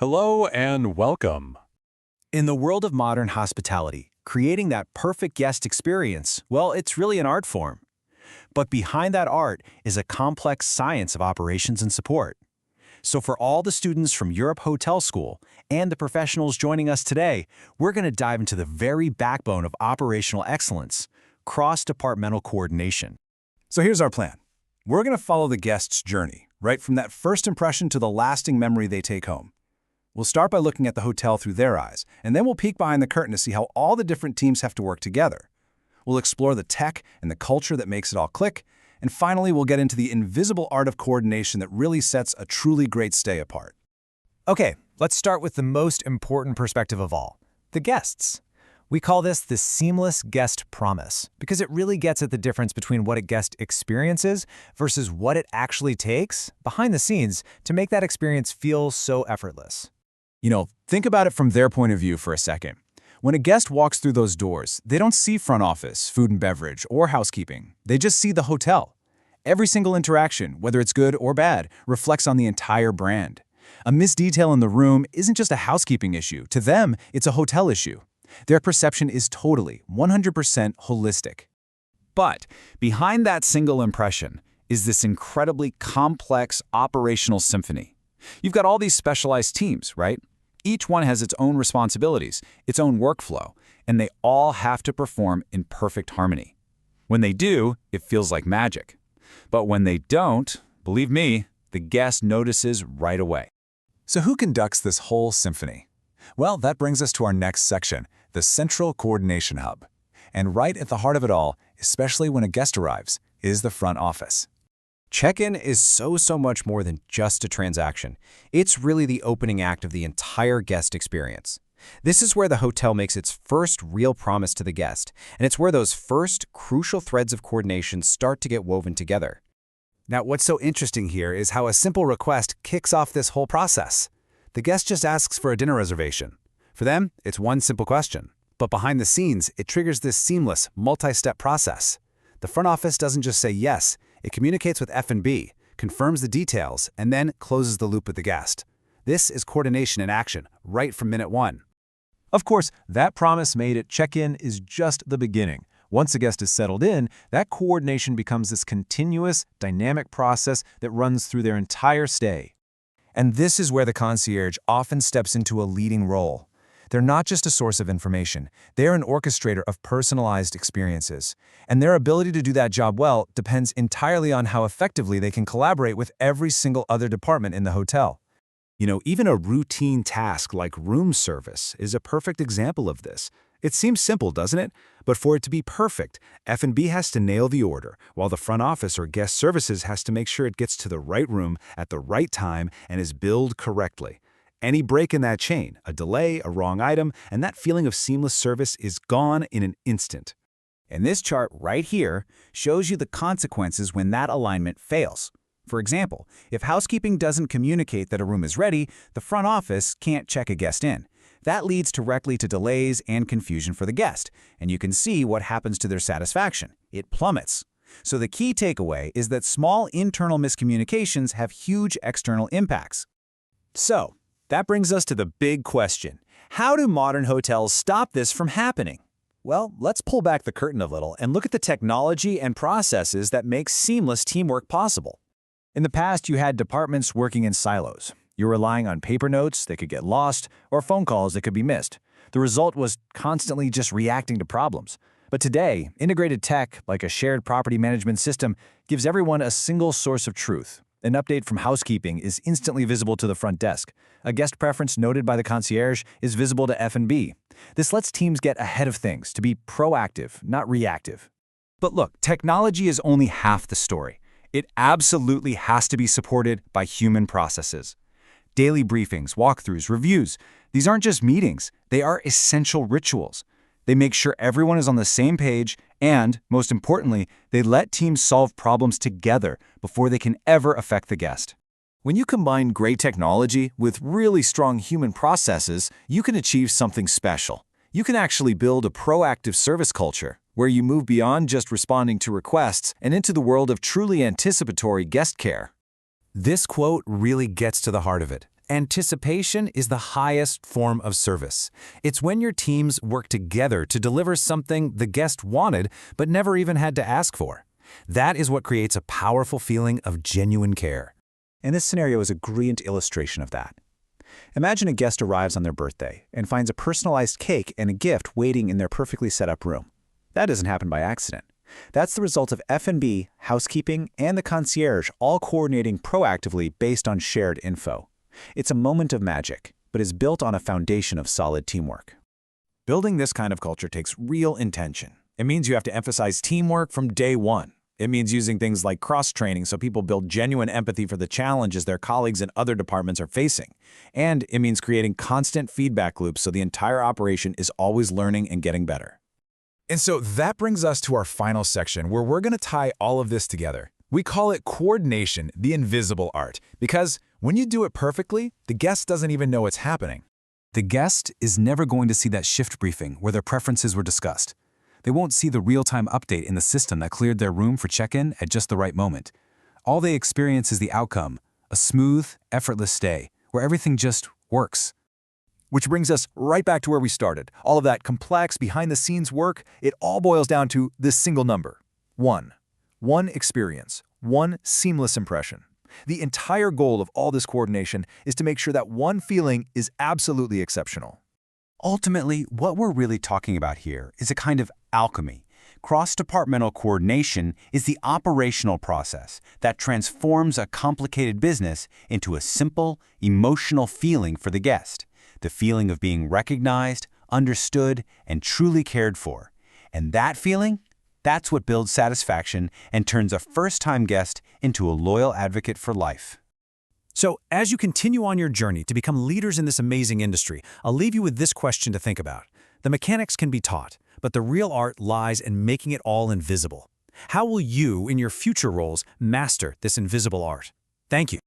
Hello and welcome. In the world of modern hospitality, creating that perfect guest experience, well, it's really an art form. But behind that art is a complex science of operations and support. So for all the students from Europe Hotel School and the professionals joining us today, we're going to dive into the very backbone of operational excellence, cross-departmental coordination. So here's our plan. We're going to follow the guest's journey, right from that first impression to the lasting memory they take home. We'll start by looking at the hotel through their eyes, and then we'll peek behind the curtain to see how all the different teams have to work together. We'll explore the tech and the culture that makes it all click, and finally we'll get into the invisible art of coordination that really sets a truly great stay apart. Okay, let's start with the most important perspective of all, the guests. We call this the seamless guest promise because it really gets at the difference between what a guest experiences versus what it actually takes behind the scenes to make that experience feel so effortless. Think about it from their point of view for a second. When a guest walks through those doors, they don't see front office, food and beverage, or housekeeping. They just see the hotel. Every single interaction, whether it's good or bad, reflects on the entire brand. A missed detail in the room isn't just a housekeeping issue. To them, it's a hotel issue. Their perception is totally, 100% holistic. But behind that single impression is this incredibly complex operational symphony. You've got all these specialized teams, right? Each one has its own responsibilities, its own workflow, and they all have to perform in perfect harmony. When they do, it feels like magic. But when they don't, believe me, the guest notices right away. So who conducts this whole symphony? Well, that brings us to our next section, the Central Coordination Hub. And right at the heart of it all, especially when a guest arrives, is the front office. Check-in is so much more than just a transaction. It's really the opening act of the entire guest experience. This is where the hotel makes its first real promise to the guest, and it's where those first crucial threads of coordination start to get woven together. Now, what's so interesting here is how a simple request kicks off this whole process. The guest just asks for a dinner reservation. For them, it's one simple question. But behind the scenes, it triggers this seamless, multi-step process. The front office doesn't just say yes, it communicates with F&B, confirms the details, and then closes the loop with the guest. This is coordination in action, right from minute one. Of course, that promise made at check-in is just the beginning. Once a guest is settled in, that coordination becomes this continuous, dynamic process that runs through their entire stay. And this is where the concierge often steps into a leading role. They're not just a source of information, they're an orchestrator of personalized experiences. And their ability to do that job well depends entirely on how effectively they can collaborate with every single other department in the hotel. Even a routine task like room service is a perfect example of this. It seems simple, doesn't it? But for it to be perfect, F&B has to nail the order, while the front office or guest services has to make sure it gets to the right room at the right time and is billed correctly. Any break in that chain, a delay, a wrong item, and that feeling of seamless service is gone in an instant. And this chart right here shows you the consequences when that alignment fails. For example, if housekeeping doesn't communicate that a room is ready, the front office can't check a guest in. That leads directly to delays and confusion for the guest, and you can see what happens to their satisfaction. It plummets. So the key takeaway is that small internal miscommunications have huge external impacts. So, that brings us to the big question. How do modern hotels stop this from happening? Well, let's pull back the curtain a little and look at the technology and processes that make seamless teamwork possible. In the past, you had departments working in silos. You were relying on paper notes that could get lost or phone calls that could be missed. The result was constantly just reacting to problems. But today, integrated tech, like a shared property management system, gives everyone a single source of truth. An update from housekeeping is instantly visible to the front desk. A guest preference noted by the concierge is visible to F&B. This lets teams get ahead of things, to be proactive, not reactive. But look, technology is only half the story. It absolutely has to be supported by human processes. Daily briefings, walkthroughs, reviews, these aren't just meetings, they are essential rituals. They make sure everyone is on the same page and, most importantly, they let teams solve problems together before they can ever affect the guest. When you combine great technology with really strong human processes, you can achieve something special. You can actually build a proactive service culture where you move beyond just responding to requests and into the world of truly anticipatory guest care. This quote really gets to the heart of it. Anticipation is the highest form of service. It's when your teams work together to deliver something the guest wanted but never even had to ask for. That is what creates a powerful feeling of genuine care. And this scenario is a brilliant illustration of that. Imagine a guest arrives on their birthday and finds a personalized cake and a gift waiting in their perfectly set up room. That doesn't happen by accident. That's the result of F&B, housekeeping, and the concierge all coordinating proactively based on shared info. It's a moment of magic, but is built on a foundation of solid teamwork. Building this kind of culture takes real intention. It means you have to emphasize teamwork from day one. It means using things like cross-training so people build genuine empathy for the challenges their colleagues in other departments are facing. And it means creating constant feedback loops so the entire operation is always learning and getting better. And so that brings us to our final section where we're going to tie all of this together. We call it coordination, the invisible art, because when you do it perfectly, the guest doesn't even know it's happening. The guest is never going to see that shift briefing where their preferences were discussed. They won't see the real-time update in the system that cleared their room for check-in at just the right moment. All they experience is the outcome, a smooth, effortless stay, where everything just works. Which brings us right back to where we started. All of that complex, behind-the-scenes work, it all boils down to this single number. One experience, one seamless impression. The entire goal of all this coordination is to make sure that one feeling is absolutely exceptional. Ultimately, what we're really talking about here is a kind of alchemy. Cross-departmental coordination is the operational process that transforms a complicated business into a simple, emotional feeling for the guest. The feeling of being recognized, understood, and truly cared for. And that feeling, that's what builds satisfaction and turns a first-time guest into a loyal advocate for life. So, as you continue on your journey to become leaders in this amazing industry, I'll leave you with this question to think about. The mechanics can be taught, but the real art lies in making it all invisible. How will you, in your future roles, master this invisible art? Thank you.